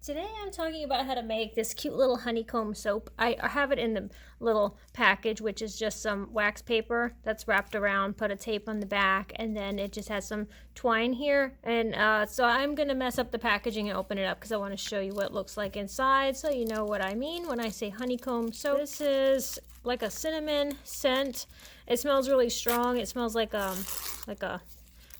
Today I'm talking about how to make this cute little honeycomb soap. I have it in the little package, which is just some wax paper that's wrapped around, put a tape on the back, and then it just has some twine here. And so I'm going to mess up the packaging and open it up because I want to show you what it looks like inside so you know what I mean when I say honeycomb soap. This is like a cinnamon scent. It smells really strong. It smells like a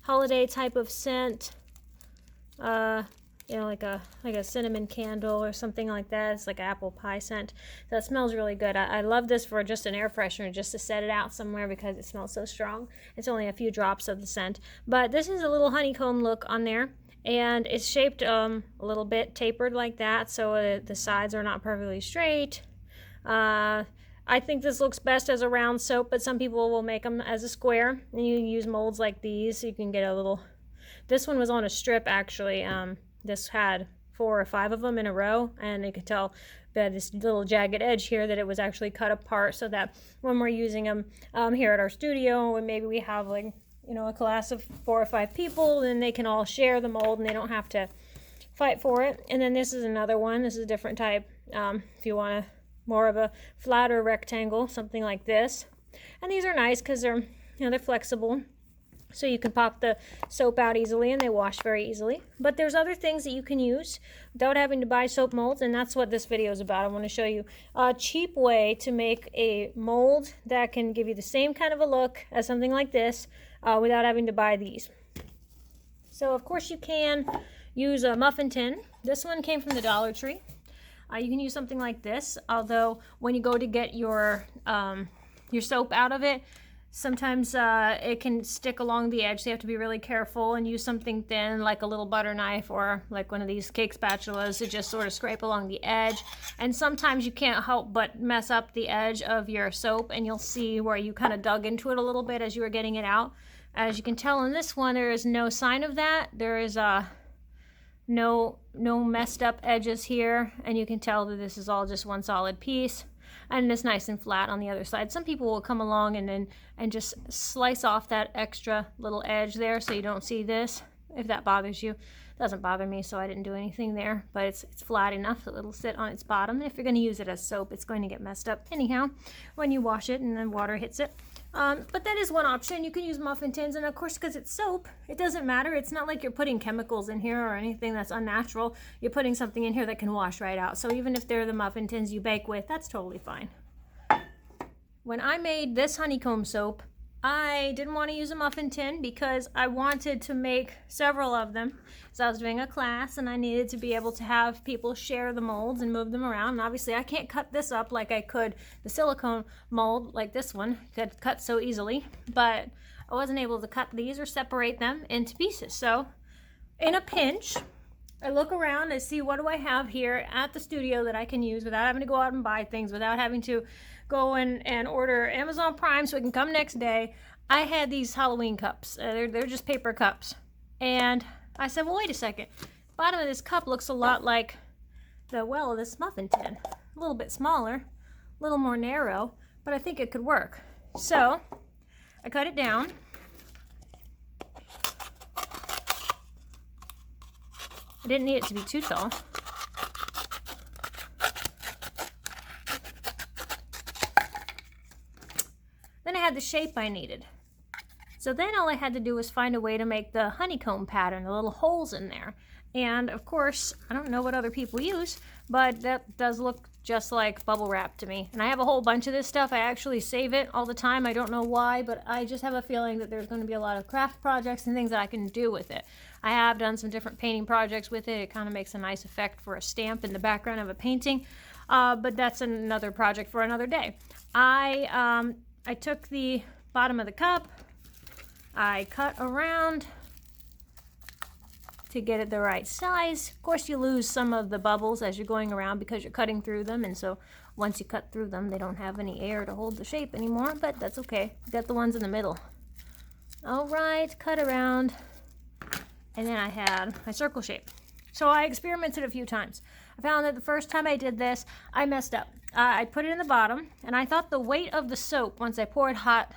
holiday type of scent. You know, like a cinnamon candle or something like that. It's like apple pie scent. So it smells really good. I love this for just an air freshener, just to set it out somewhere because it smells so strong. It's only a few drops of the scent. But this is a little honeycomb look on there. And it's shaped a little bit tapered like that, so the sides are not perfectly straight. I think this looks best as a round soap, but some people will make them as a square. And you use molds like these so you can get a little... This one was on a strip, actually. This had 4 or 5 of them in a row, and you could tell by this little jagged edge here that it was actually cut apart, so that when we're using them here at our studio, and maybe we have, like, you know, a class of 4 or 5 people, then they can all share the mold and they don't have to fight for it. And then this is another one. This is a different type. If you want more of a flatter rectangle, something like this. And these are nice because they're, you know, they're flexible. So you can pop the soap out easily and they wash very easily. But there's other things that you can use without having to buy soap molds, and that's what this video is about. I want to show you a cheap way to make a mold that can give you the same kind of a look as something like this without having to buy these. So of course you can use a muffin tin. This one came from the Dollar Tree. You can use something like this, although when you go to get your soap out of it, sometimes it can stick along the edge, so you have to be really careful and use something thin like a little butter knife or like one of these cake spatulas to just sort of scrape along the edge. And sometimes you can't help but mess up the edge of your soap, and you'll see where you kind of dug into it a little bit as you were getting it out. As you can tell in this one, there is no sign of that. There is no messed up edges here, and you can tell that this is all just one solid piece. And it's nice and flat on the other side. Some people will come along and just slice off that extra little edge there so you don't see this, if that bothers you. It doesn't bother me, so I didn't do anything there, but it's flat enough that it'll sit on its bottom. If you're going to use it as soap, it's going to get messed up anyhow when you wash it and then water hits it. But that is one option. You can use muffin tins, and of course, because it's soap, it doesn't matter. It's not like you're putting chemicals in here or anything that's unnatural. You're putting something in here that can wash right out. So even if they're the muffin tins you bake with, that's totally fine. When I made this honeycomb soap, I didn't want to use a muffin tin because I wanted to make several of them. So I was doing a class and I needed to be able to have people share the molds and move them around. And obviously I can't cut this up like I could the silicone mold, like this one could cut so easily, but I wasn't able to cut these or separate them into pieces. So in a pinch, I look around and see what do I have here at the studio that I can use without having to go out and buy things, without having to go and order Amazon Prime so it can come next day. I had these Halloween cups. They're just paper cups. And I said, well, wait a second. Bottom of this cup looks a lot like the well of this muffin tin. A little bit smaller, a little more narrow, but I think it could work. So I cut it down. I didn't need it to be too tall. Then I had the shape I needed. So then all I had to do was find a way to make the honeycomb pattern, the little holes in there. And of course, I don't know what other people use, but that does look just like bubble wrap to me. And I have a whole bunch of this stuff. I actually save it all the time. I don't know why, but I just have a feeling that there's going to be a lot of craft projects and things that I can do with it. I have done some different painting projects with it. It kind of makes a nice effect for a stamp in the background of a painting, but that's another project for another day. I took the bottom of the cup, I cut around to get it the right size. Of course, you lose some of the bubbles as you're going around because you're cutting through them, and so once you cut through them, they don't have any air to hold the shape anymore, but that's okay. Got the ones in the middle. All right, cut around, and then I had my circle shape. So I experimented a few times. I found that the first time I did this, I messed up. I put it in the bottom, and I thought the weight of the soap, once I poured hot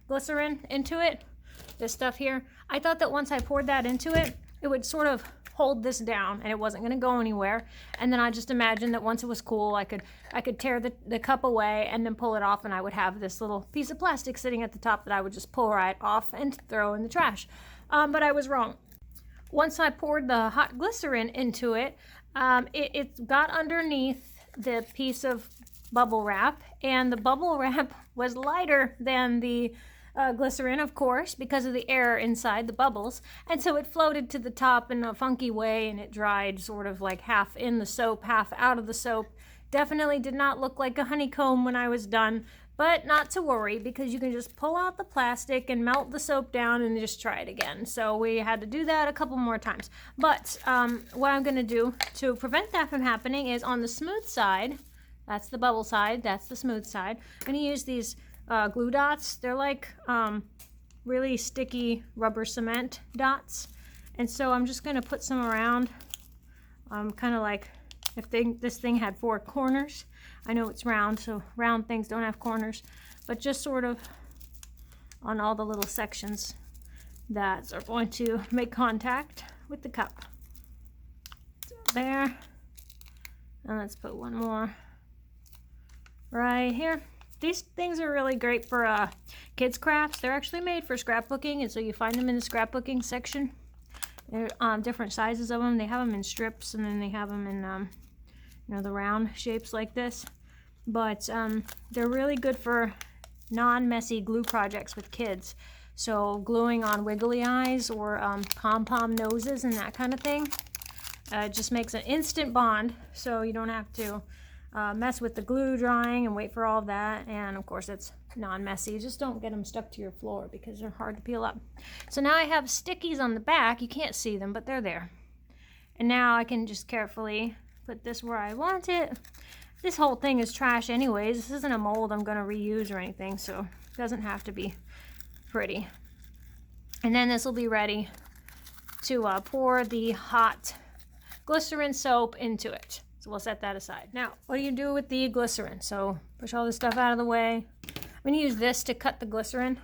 glycerin into it, this stuff here, I thought that once I poured that into it, it would sort of hold this down and it wasn't going to go anywhere. And then I just imagined that once it was cool, I could tear the cup away and then pull it off, and I would have this little piece of plastic sitting at the top that I would just pull right off and throw in the trash. But I was wrong. Once I poured the hot glycerin into it, it got underneath the piece of bubble wrap, and the bubble wrap was lighter than the glycerin, of course, because of the air inside the bubbles, and so it floated to the top in a funky way, and it dried sort of like half in the soap, half out of the soap. Definitely did not look like a honeycomb when I was done, but not to worry, because you can just pull out the plastic and melt the soap down and just try it again. So we had to do that a couple more times. But what I'm going to do to prevent that from happening is on the smooth side, that's the bubble side, that's the smooth side, I'm going to use these glue dots. They're like really sticky rubber cement dots, and so I'm just going to put some around, kind of like if this thing had 4 corners. I know it's round, so round things don't have corners, but just sort of on all the little sections that are going to make contact with the cup. So there, and let's put one more right here. These things are really great for kids' crafts. They're actually made for scrapbooking, and so you find them in the scrapbooking section. They're different sizes of them. They have them in strips, and then they have them in the round shapes like this. But they're really good for non-messy glue projects with kids. So gluing on wiggly eyes or pom-pom noses and that kind of thing. It just makes an instant bond, so you don't have to mess with the glue drying and wait for all of that. And of course it's non-messy. Just don't get them stuck to your floor because they're hard to peel up. So now I have stickies on the back. You can't see them, but they're there. And now I can just carefully put this where I want it. This whole thing is trash anyways. This isn't a mold I'm going to reuse or anything, so it doesn't have to be pretty. And then this will be ready to pour the hot glycerin soap into it. So we'll set that aside. Now, what do you do with the glycerin? So push all this stuff out of the way. I'm going to use this to cut the glycerin.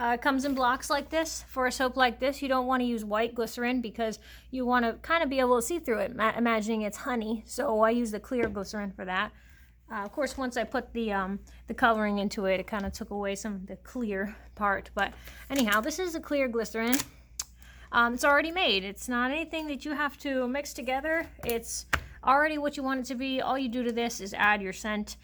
It comes in blocks like this. For a soap like this, you don't want to use white glycerin because you want to kind of be able to see through it, imagining it's honey. So I use the clear glycerin for that. Of course, once I put the coloring into it, it kind of took away some of the clear part. But anyhow, this is a clear glycerin. It's already made. It's not anything that you have to mix together. It's already what you want it to be. All you do to this is add your scent,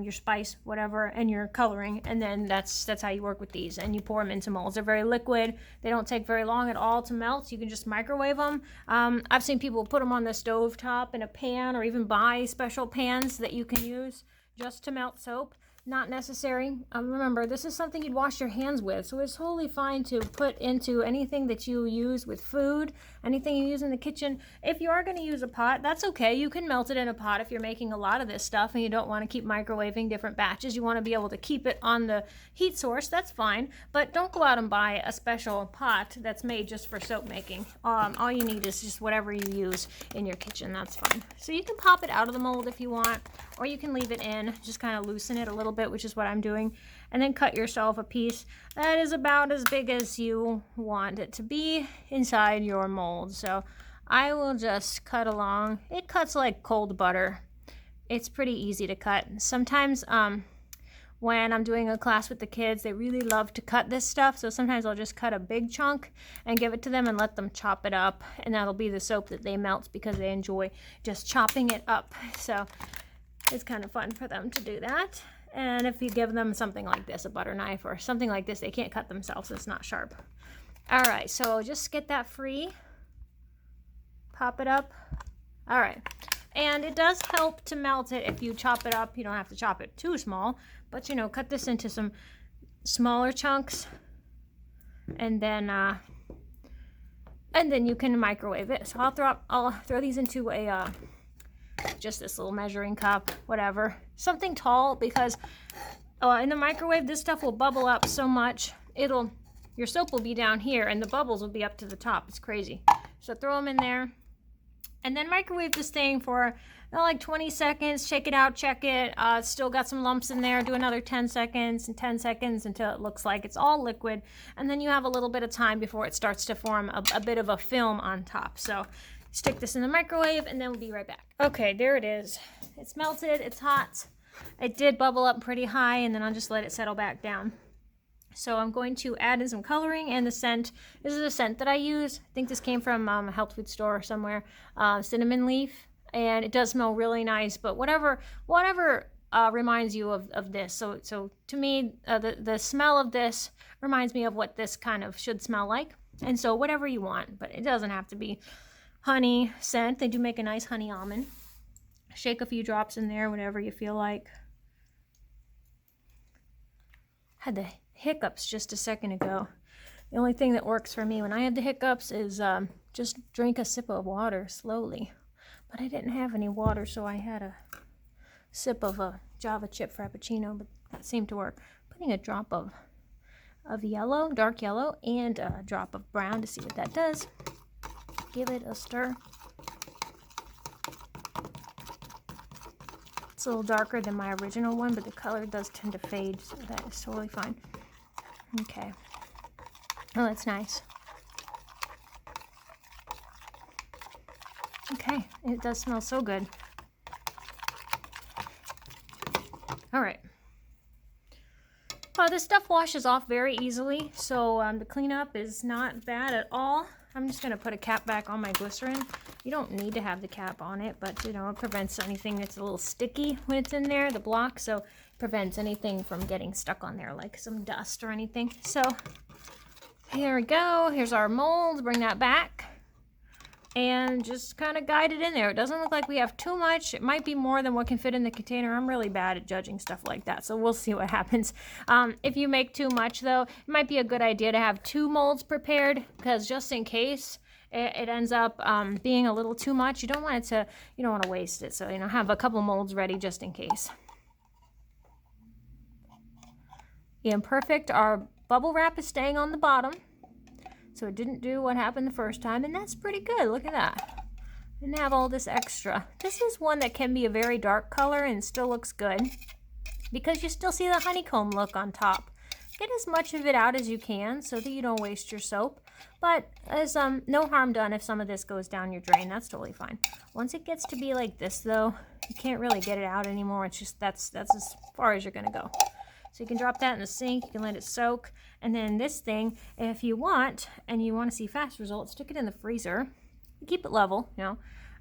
your spice, whatever, and your coloring, and then that's how you work with these. And you pour them into molds. They're very liquid. They don't take very long at all to melt. You can just microwave them. I've seen people put them on the stove top in a pan, or even buy special pans that you can use just to melt soap. Not necessary. Remember, this is something you'd wash your hands with, so it's totally fine to put into anything that you use with food, anything you use in the kitchen. If you are going to use a pot, that's okay. You can melt it in a pot if you're making a lot of this stuff and you don't want to keep microwaving different batches. You want to be able to keep it on the heat source, that's fine, but don't go out and buy a special pot that's made just for soap making. All you need is just whatever you use in your kitchen, that's fine. So you can pop it out of the mold if you want, or you can leave it in, just kind of loosen it a little bit, which is what I'm doing, and then cut yourself a piece that is about as big as you want it to be inside your mold. So I will just cut along. It cuts like cold butter. It's pretty easy to cut. Sometimes when I'm doing a class with the kids, they really love to cut this stuff, so sometimes I'll just cut a big chunk and give it to them and let them chop it up, and that'll be the soap that they melt because they enjoy just chopping it up. So it's kind of fun for them to do that. And if you give them something like this, a butter knife or something like this, they can't cut themselves. It's not sharp. All right, so just get that free. Pop it up. All right. And it does help to melt it if you chop it up. You don't have to chop it too small, but you know, cut this into some smaller chunks, and then you can microwave it. So I'll throw these into a just this little measuring cup, whatever, something tall, because in the microwave this stuff will bubble up so much, your soap will be down here and the bubbles will be up to the top. It's crazy. So throw them in there, And then microwave this thing for like 20 seconds, shake it out, check it. It's still got some lumps in there. Do another 10 seconds and 10 seconds until it looks like it's all liquid. And then you have a little bit of time before it starts to form a bit of a film on top. So stick this in the microwave and then we'll be right back. Okay, there it is. It's melted, it's hot. It did bubble up pretty high, and then I'll just let it settle back down. So I'm going to add in some coloring and the scent. This is a scent that I use. I think this came from a health food store somewhere. Cinnamon leaf, and it does smell really nice. But whatever reminds you of this. So to me, the smell of this reminds me of what this kind of should smell like. And so whatever you want, but it doesn't have to be honey scent. They do make a nice honey almond. Shake a few drops in there, whatever you feel like. Had the hiccups just a second ago. The only thing that works for me when I have the hiccups is just drink a sip of water slowly. But I didn't have any water, so I had a sip of a Java chip frappuccino, but that seemed to work. Putting a drop of yellow, dark yellow, and a drop of brown to see what that does. Give it a stir. It's a little darker than my original one, but the color does tend to fade, so that is totally fine. Okay. Oh, that's nice. Okay, it does smell so good. All right. This stuff washes off very easily, so the cleanup is not bad at all. I'm just going to put a cap back on my glycerin. You don't need to have the cap on it, but it prevents anything that's a little sticky when it's in there, the block, so it prevents anything from getting stuck on there, like some dust or anything. So here we go. Here's our mold. Bring that back and just kind of guide it in there. It doesn't look like we have too much. It might be more than what can fit in the container. I'm really bad at judging stuff like that, so we'll see what happens. If you make too much, though, it might be a good idea to have 2 molds prepared, because just in case it ends up being a little too much, you don't want to waste it. So have a couple molds ready just in case. Imperfect, our bubble wrap is staying on the bottom. So it didn't do what happened the first time, and that's pretty good. Look at that. Didn't have all this extra. This is one that can be a very dark color and still looks good because you still see the honeycomb look on top. Get as much of it out as you can so that you don't waste your soap. But there's no harm done if some of this goes down your drain. That's totally fine. Once it gets to be like this, though, you can't really get it out anymore. It's just that's as far as you're going to go. So you can drop that in the sink, you can let it soak, and then this thing, if you want, and you want to see fast results, stick it in the freezer. Keep it level,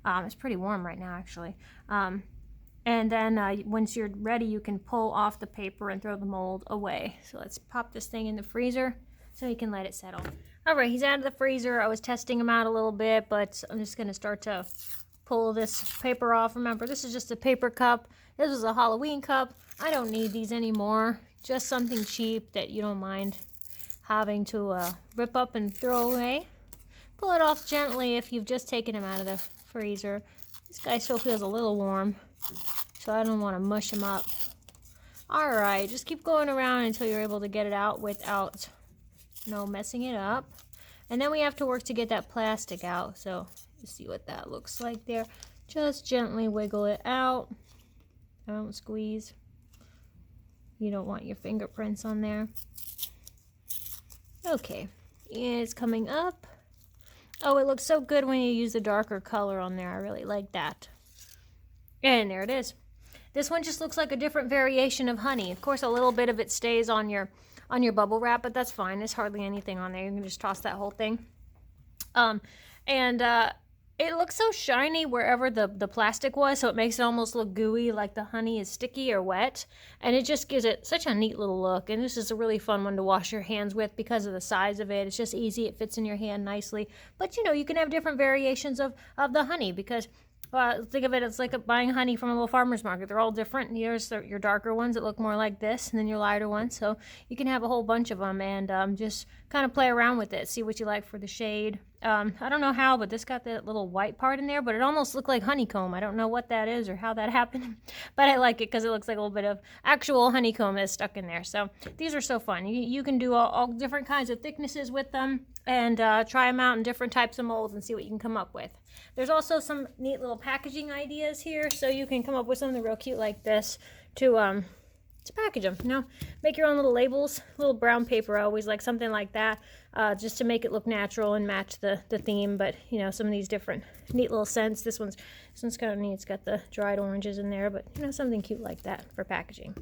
it's pretty warm right now, actually. And then once you're ready, you can pull off the paper and throw the mold away. So let's pop this thing in the freezer so you can let it settle. All right, he's out of the freezer. I was testing him out a little bit, but I'm just going to start to pull this paper off. Remember, this is just a paper cup. This was a Halloween cup. I don't need these anymore. Just something cheap that you don't mind having to rip up and throw away. Pull it off gently if you've just taken him out of the freezer. This guy still feels a little warm, so I don't want to mush him up. All right, just keep going around until you're able to get it out without, messing it up. And then we have to work to get that plastic out. So you see what that looks like there. Just gently wiggle it out. Don't squeeze. You don't want your fingerprints on there. Okay, it's coming up. Oh, it looks so good when you use the darker color on there. I really like that. And there it is. This one just looks like a different variation of honey. Of course, a little bit of it stays on your bubble wrap, but that's fine. There's hardly anything on there. You can just toss that whole thing. It looks so shiny wherever the plastic was, so it makes it almost look gooey, like the honey is sticky or wet, and it just gives it such a neat little look. And this is a really fun one to wash your hands with because of the size of it. It's just easy. It fits in your hand nicely. But you can have different variations of the honey, because think of it, it's like buying honey from a little farmer's market. They're all different. Here's your darker ones that look more like this, and then your lighter ones. So you can have a whole bunch of them, and just kind of play around with it. See what you like for the shade. I don't know how, but this got that little white part in there, but it almost looked like honeycomb. I don't know what that is or how that happened, but I like it because it looks like a little bit of actual honeycomb that's stuck in there. So these are so fun. You can do all different kinds of thicknesses with them. and try them out in different types of molds and see what you can come up with. There's also some neat little packaging ideas here, so you can come up with something real cute like this to package them. You know, make your own little labels. Little brown paper, I always like something like that, just to make it look natural and match the theme. But you know, some of these different neat little scents. This one's kind of neat. It's got the dried oranges in there, but you know, something cute like that for packaging.